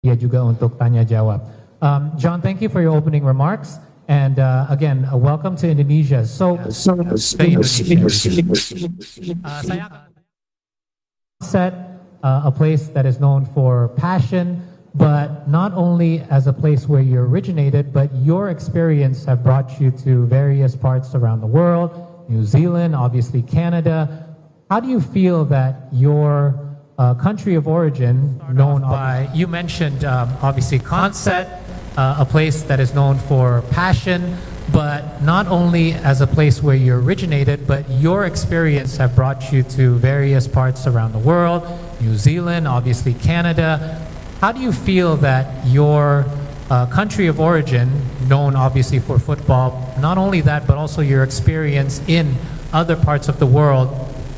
dia juga untuk tanya jawab. John, thank you for your opening remarks. And again, welcome to Indonesia. So, saya set a place that is known for passion, but not only as a place where you originated, but your experience have brought you to various parts around the world, New Zealand, obviously Canada. How do you feel that your country of origin, known by, you mentioned obviously Consett, a place that is known for passion, but not only as a place where you originated, but your experience have brought you to various parts around the world, New Zealand, obviously Canada. How do you feel that your country of origin, known obviously for football, not only that, but also your experience in other parts of the world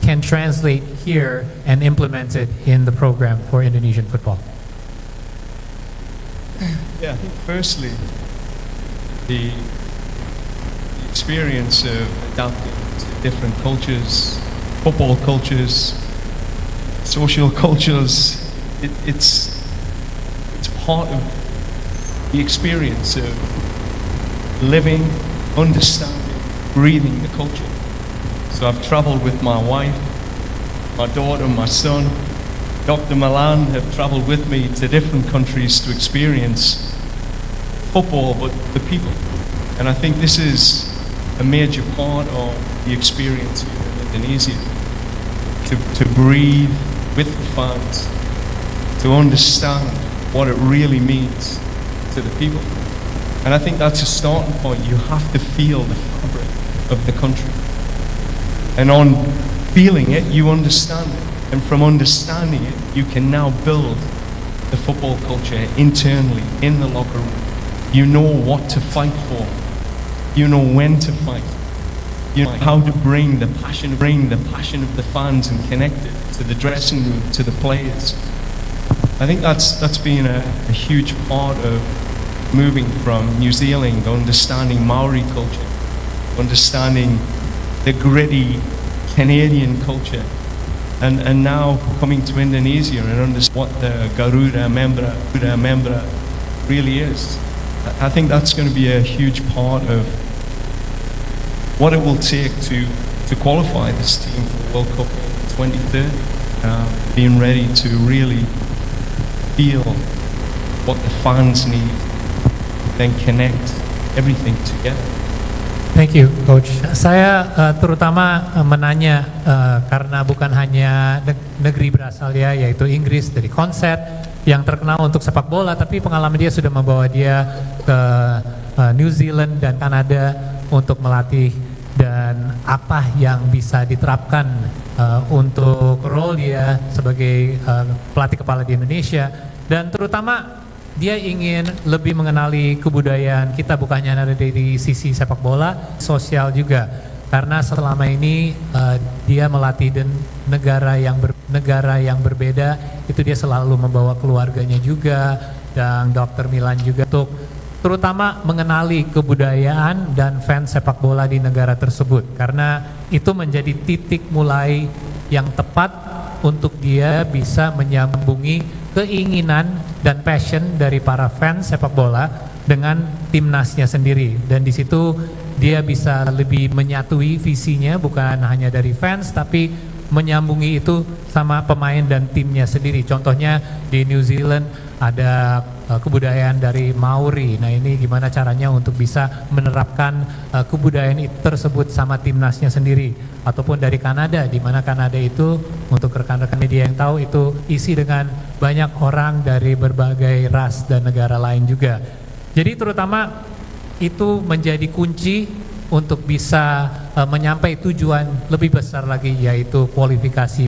can translate here and implement it in the program for Indonesian football? Yeah, I think firstly, the experience of adapting to different cultures, football cultures, social cultures, it's part of the experience of living, understanding, breathing the culture. So I've traveled with my wife, my daughter, my son. Dr. Milan have traveled with me to different countries to experience football, but the people. And I think this is a major part of the experience here in Indonesia. To breathe with the fans, to understand what it really means to the people. And I think that's a starting point. You have to feel the fabric of the country. And on feeling it, you understand it. And from understanding it, you can now build the football culture internally, in the locker room. You know what to fight for. You know when to fight. You know how to bring the passion of the fans and connect it to the dressing room, to the players. I think that's been a huge part of moving from New Zealand, understanding Maori culture, understanding the gritty Canadian culture, and now coming to Indonesia and understand what the Garuda Membra really is. I think that's going to be a huge part of what it will take to qualify this team for World Cup 2030. Being ready to really feel what the fans need, then connect everything together. Thank you, Coach. Saya terutama menanya karena bukan hanya negeri berasal dia, yaitu Inggris dari Consett yang terkenal untuk sepak bola, tapi pengalaman dia sudah membawa dia ke New Zealand dan Kanada untuk melatih, dan apa yang bisa diterapkan untuk role dia sebagai pelatih kepala di Indonesia, dan terutama dia ingin lebih mengenali kebudayaan kita, bukan hanya dari sisi sepak bola, sosial juga. Karena selama ini dia melatih di negara yang berbeda, itu dia selalu membawa keluarganya juga, dan Dr. Milan juga untuk terutama mengenali kebudayaan dan fans sepak bola di negara tersebut. Karena itu menjadi titik mulai yang tepat untuk dia bisa menyambungi keinginan dan passion dari para fans sepak bola dengan timnasnya sendiri, dan di situ dia bisa lebih menyatui visinya, bukan hanya dari fans tapi menyambungi itu sama pemain dan timnya sendiri. Contohnya di New Zealand ada kebudayaan dari Maori. Nah, ini gimana caranya untuk bisa menerapkan kebudayaan tersebut sama timnasnya sendiri. Ataupun dari Kanada, di mana Kanada itu, untuk rekan-rekan media yang tahu, itu isi dengan banyak orang dari berbagai ras dan negara lain juga. Jadi terutama itu menjadi kunci untuk bisa menyampai tujuan lebih besar lagi, yaitu kualifikasi